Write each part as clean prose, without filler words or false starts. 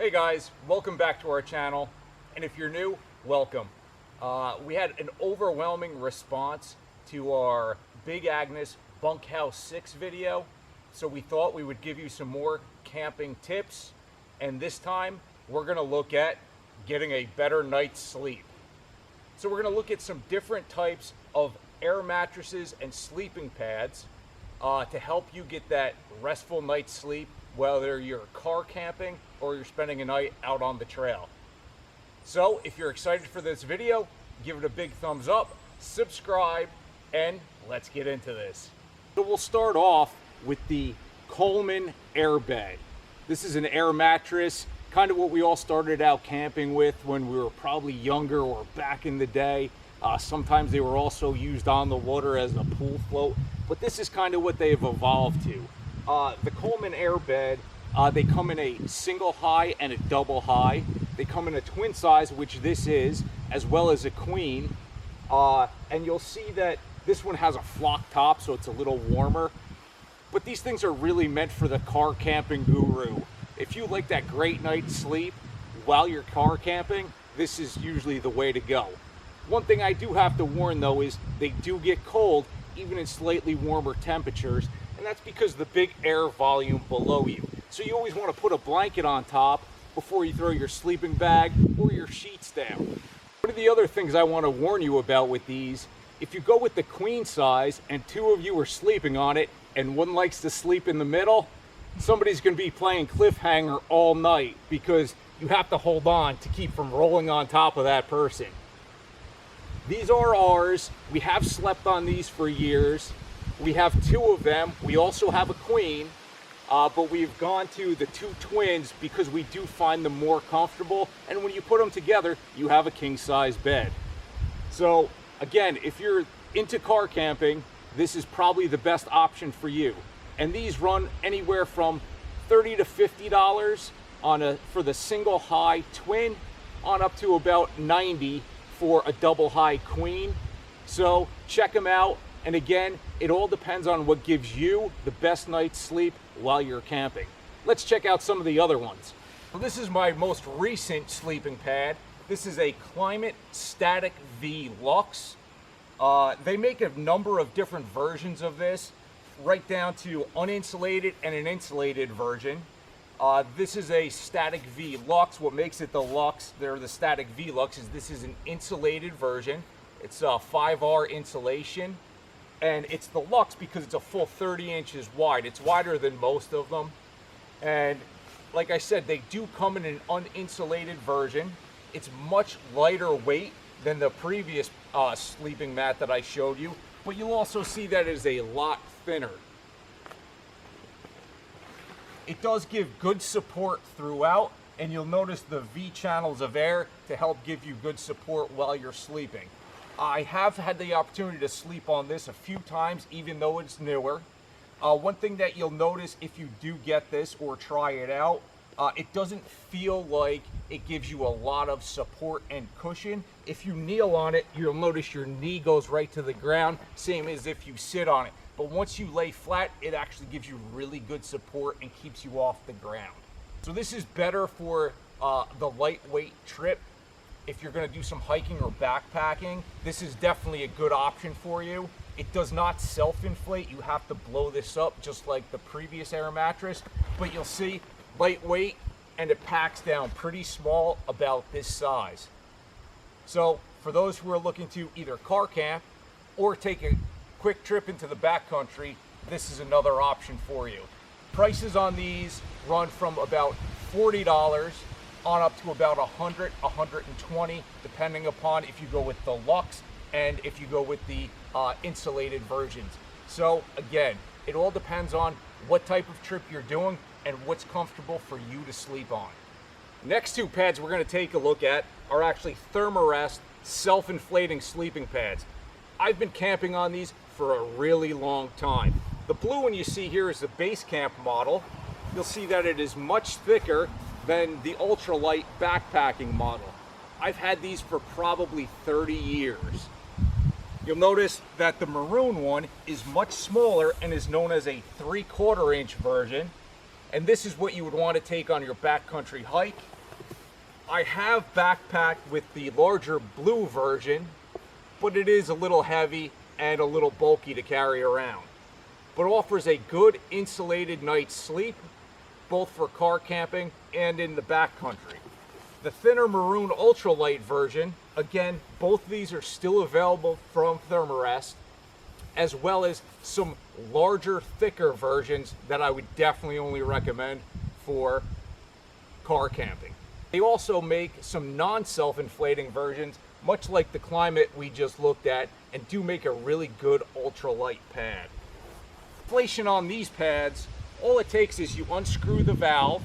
Hey guys, welcome back to our channel, and if you're new, welcome. We had an overwhelming response to our Big Agnes Bunkhouse 6 video, so we thought we would give you some more camping tips, and this time we're going to look at getting a better night's sleep. So we're going to look at some different types of air mattresses and sleeping pads to help you get that restful night's sleep, whether you're car camping or you're spending a night out on the trail. So if you're excited for this video, give it a big thumbs up, subscribe, and let's get into this. So we'll start off with the Coleman Air Bed. This is an air mattress, kind of what we all started out camping with when we were probably younger or back in the day. Sometimes they were also used on the water as a pool float, but this is kind of what they've evolved to. The Coleman Air Bed, they come in a single high and a double high. They come in a twin size, which this is, as well as a queen. And you'll see that this one has a flock top, so it's a little warmer. But these things are really meant for the car camping guru. If you like that great night's sleep while you're car camping, this is usually the way to go. One thing I do have to warn though is they do get cold even in slightly warmer temperatures, and that's because of the big air volume below you. So you always want to put a blanket on top before you throw your sleeping bag or your sheets down. One of the other things I want to warn you about with these, if you go with the queen size and two of you are sleeping on it and one likes to sleep in the middle, somebody's going to be playing cliffhanger all night because you have to hold on to keep from rolling on top of that person. These are ours. We have slept on these for years. We have two of them. We also have a queen, but we've gone to the two twins because we do find them more comfortable. And when you put them together, you have a king-size bed. So again, if you're into car camping, this is probably the best option for you. And these run anywhere from $30 to $50 for the single high twin, on up to about $90 for a double high queen. So check them out. And again, it all depends on what gives you the best night's sleep while you're camping. Let's check out some of the other ones. Well, this is my most recent sleeping pad. This is a Climate Static VLux. They make a number of different versions of this, right down to uninsulated and an insulated version. This is a Static VLux. What makes it the Lux, they're the Static VLux, is this is an insulated version. It's a 5R insulation. And it's the Lux because it's a full 30 inches wide. It's wider than most of them. And like I said, they do come in an uninsulated version. It's much lighter weight than the previous sleeping mat that I showed you, but you'll also see that it is a lot thinner. It does give good support throughout, and you'll notice the V channels of air to help give you good support while you're sleeping. I have had the opportunity to sleep on this a few times, even though it's newer. One thing that you'll notice if you do get this or try it out, it doesn't feel like it gives you a lot of support and cushion. If you kneel on it, you'll notice your knee goes right to the ground, same as if you sit on it. But once you lay flat, it actually gives you really good support and keeps you off the ground. So this is better for the lightweight trip. If you're going to do some hiking or backpacking, this is definitely a good option for you. It does not self-inflate. You have to blow this up just like the previous air mattress, but you'll see lightweight and it packs down pretty small, about this size. So for those who are looking to either car camp or take a quick trip into the backcountry, this is another option for you. Prices on these run from about $40 on up to about $100, $120, depending upon if you go with the Lux and if you go with the insulated versions. So again, it all depends on what type of trip you're doing and what's comfortable for you to sleep on. Next two pads we're going to take a look at are actually Therm-a-rest self-inflating sleeping pads. I've been camping on these for a really long time. The blue one you see here is the base camp model. You'll see that it is much thicker than the Ultralight backpacking model. I've had these for probably 30 years. You'll notice that the maroon one is much smaller and is known as a 3/4 inch version. and this is what you would want to take on your backcountry hike. I have backpacked with the larger blue version, but it is a little heavy and a little bulky to carry around. But offers a good insulated night's sleep, both for car camping and in the backcountry. The thinner maroon ultralight version, again, both of these are still available from ThermaRest, as well as some larger, thicker versions that I would definitely only recommend for car camping. They also make some non-self-inflating versions, much like the Climate we just looked at, and do make a really good ultralight pad. Inflation on these pads, all it takes is you unscrew the valve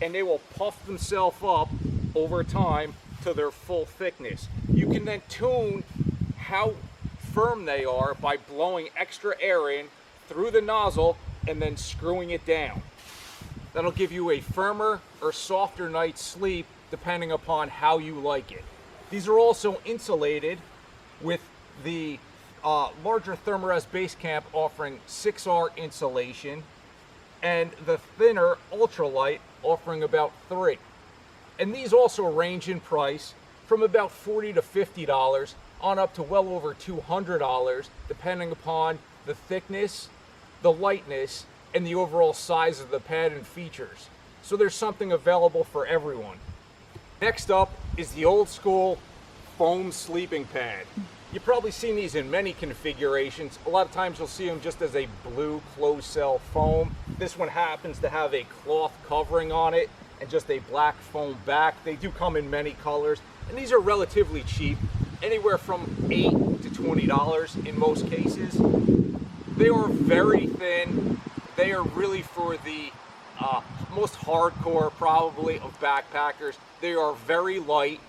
and they will puff themselves up over time to their full thickness. You can then tune how firm they are by blowing extra air in through the nozzle and then screwing it down. That'll give you a firmer or softer night's sleep depending upon how you like it. These are also insulated with the larger ThermaRest base camp offering 6R insulation and the thinner ultralight offering about 3. And these also range in price from about $40 to $50 on up to well over $200 depending upon the thickness, the lightness, and the overall size of the pad and features. So there's something available for everyone. Next up is the old school foam sleeping pad. You've probably seen these in many configurations. A lot of times you'll see them just as a blue closed cell foam. This one happens to have a cloth covering on it and just a black foam back. They do come in many colors, and these are relatively cheap, anywhere from $8 to $20 in most cases. They are very thin. They are really for the most hardcore, probably, of backpackers. They are very light.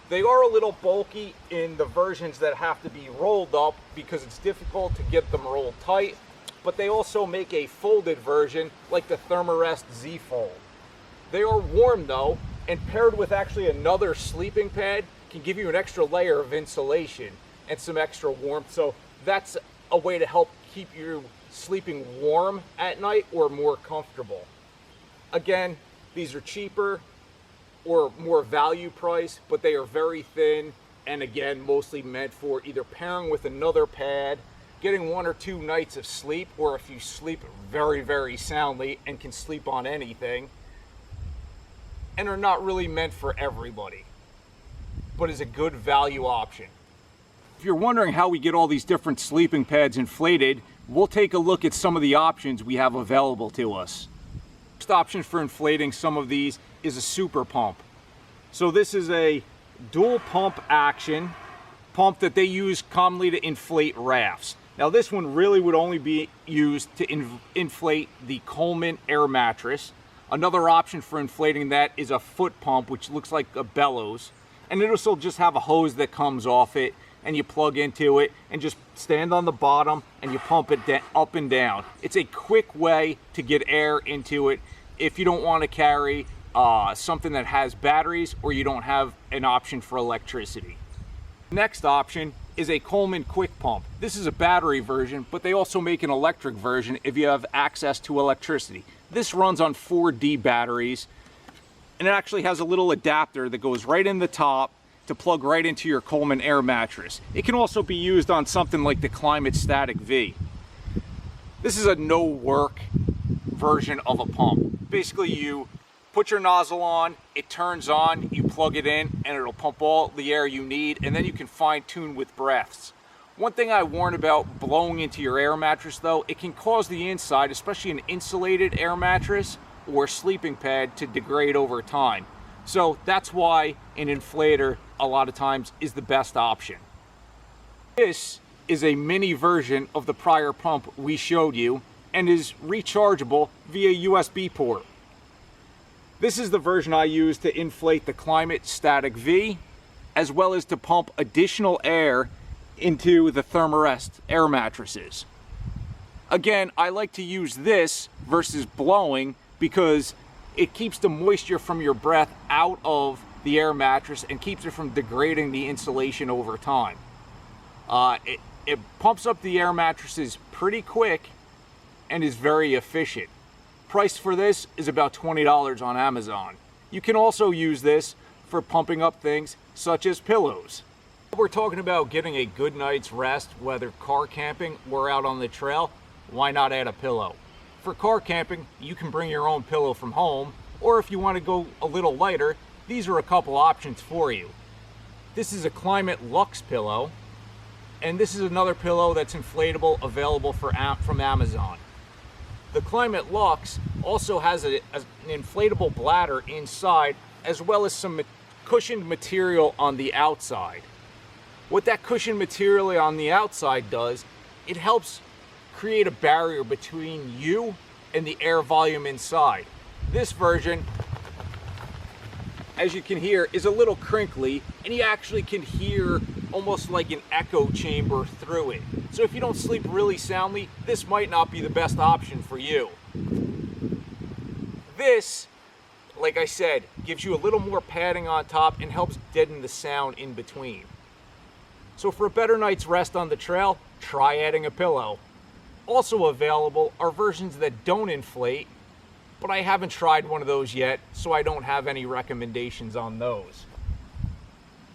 They are a little bulky in the versions that have to be rolled up because it's difficult to get them rolled tight, but they also make a folded version like the ThermaRest Z Fold. They are warm though, and paired with actually another sleeping pad can give you an extra layer of insulation and some extra warmth. So that's a way to help keep you sleeping warm at night or more comfortable. Again, these are cheaper or more value price, but they are very thin and again mostly meant for either pairing with another pad, getting 1 or 2 nights of sleep, or if you sleep very soundly and can sleep on anything, and are not really meant for everybody, but is a good value option. If you're wondering how we get all these different sleeping pads inflated, we'll take a look at some of the options we have available to us. First option for inflating some of these is a super pump. So this is a dual pump action pump that they use commonly to inflate rafts. Now this one really would only be used to inflate the Coleman Air Mattress. Another option for inflating that is a foot pump, which looks like a bellows, and it'll also just have a hose that comes off it and you plug into it and just stand on the bottom and you pump it up and down. It's a quick way to get air into it if you don't want to carry something that has batteries or you don't have an option for electricity. Next option is a Coleman quick pump. This is a battery version, but they also make an electric version if you have access to electricity. This runs on 4D batteries, and it actually has a little adapter that goes right in the top to plug right into your Coleman Air Mattress. It can also be used on something like the Climate Static V. This is a no-work version of a pump. Basically, you put your nozzle on, it turns on, you plug it in, and it'll pump all the air you need, and then you can fine-tune with breaths. One thing I warn about blowing into your air mattress though, it can cause the inside, especially an insulated air mattress or sleeping pad, to degrade over time. So that's why an inflator a lot of times is the best option. This is a mini version of the prior pump we showed you and is rechargeable via USB port. This is the version I use to inflate the Climate Static V, as well as to pump additional air into the ThermaRest air mattresses. Again, I like to use this versus blowing because it keeps the moisture from your breath out of the air mattress and keeps it from degrading the insulation over time. It pumps up the air mattresses pretty quick and is very efficient. price for this is about $20 on Amazon. You can also use this for pumping up things such as pillows. We're talking about getting a good night's rest, whether car camping or out on the trail. Why not add a pillow? For car camping, you can bring your own pillow from home, or if you want to go a little lighter, these are a couple options for you. This is a VLux pillow, and this is another pillow that's inflatable, available from Amazon. The VLux also has an inflatable bladder inside, as well as some cushioned material on the outside. What that cushioned material on the outside does, it helps create a barrier between you and the air volume inside. This version, as you can hear, is a little crinkly, and you actually can hear almost like an echo chamber through it. So if you don't sleep really soundly, this might not be the best option for you. This, like I said, gives you a little more padding on top and helps deaden the sound in between. So for a better night's rest on the trail, try adding a pillow. Also available are versions that don't inflate, but I haven't tried one of those yet, so I don't have any recommendations on those.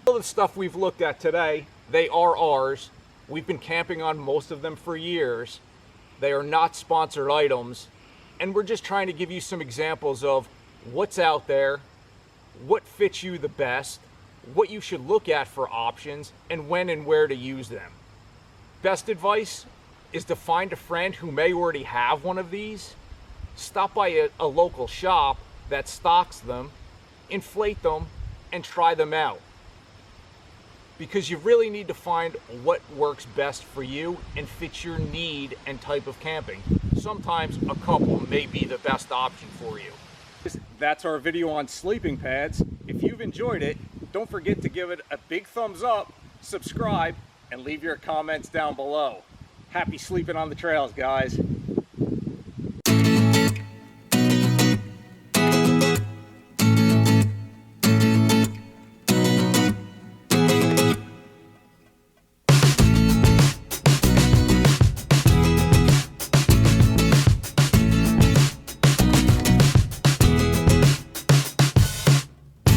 All the stuff we've looked at today, they are ours. We've been camping on most of them for years. They are not sponsored items, and we're just trying to give you some examples of what's out there, what fits you the best, what you should look at for options, and when and where to use them. Best advice is to find a friend who may already have one of these. Stop by a local shop that stocks them, inflate them, and try them out. Because you really need to find what works best for you and fits your need and type of camping. Sometimes a couple may be the best option for you. That's our video on sleeping pads. If you've enjoyed it, don't forget to give it a big thumbs up, subscribe, and leave your comments down below. Happy sleeping on the trails, guys.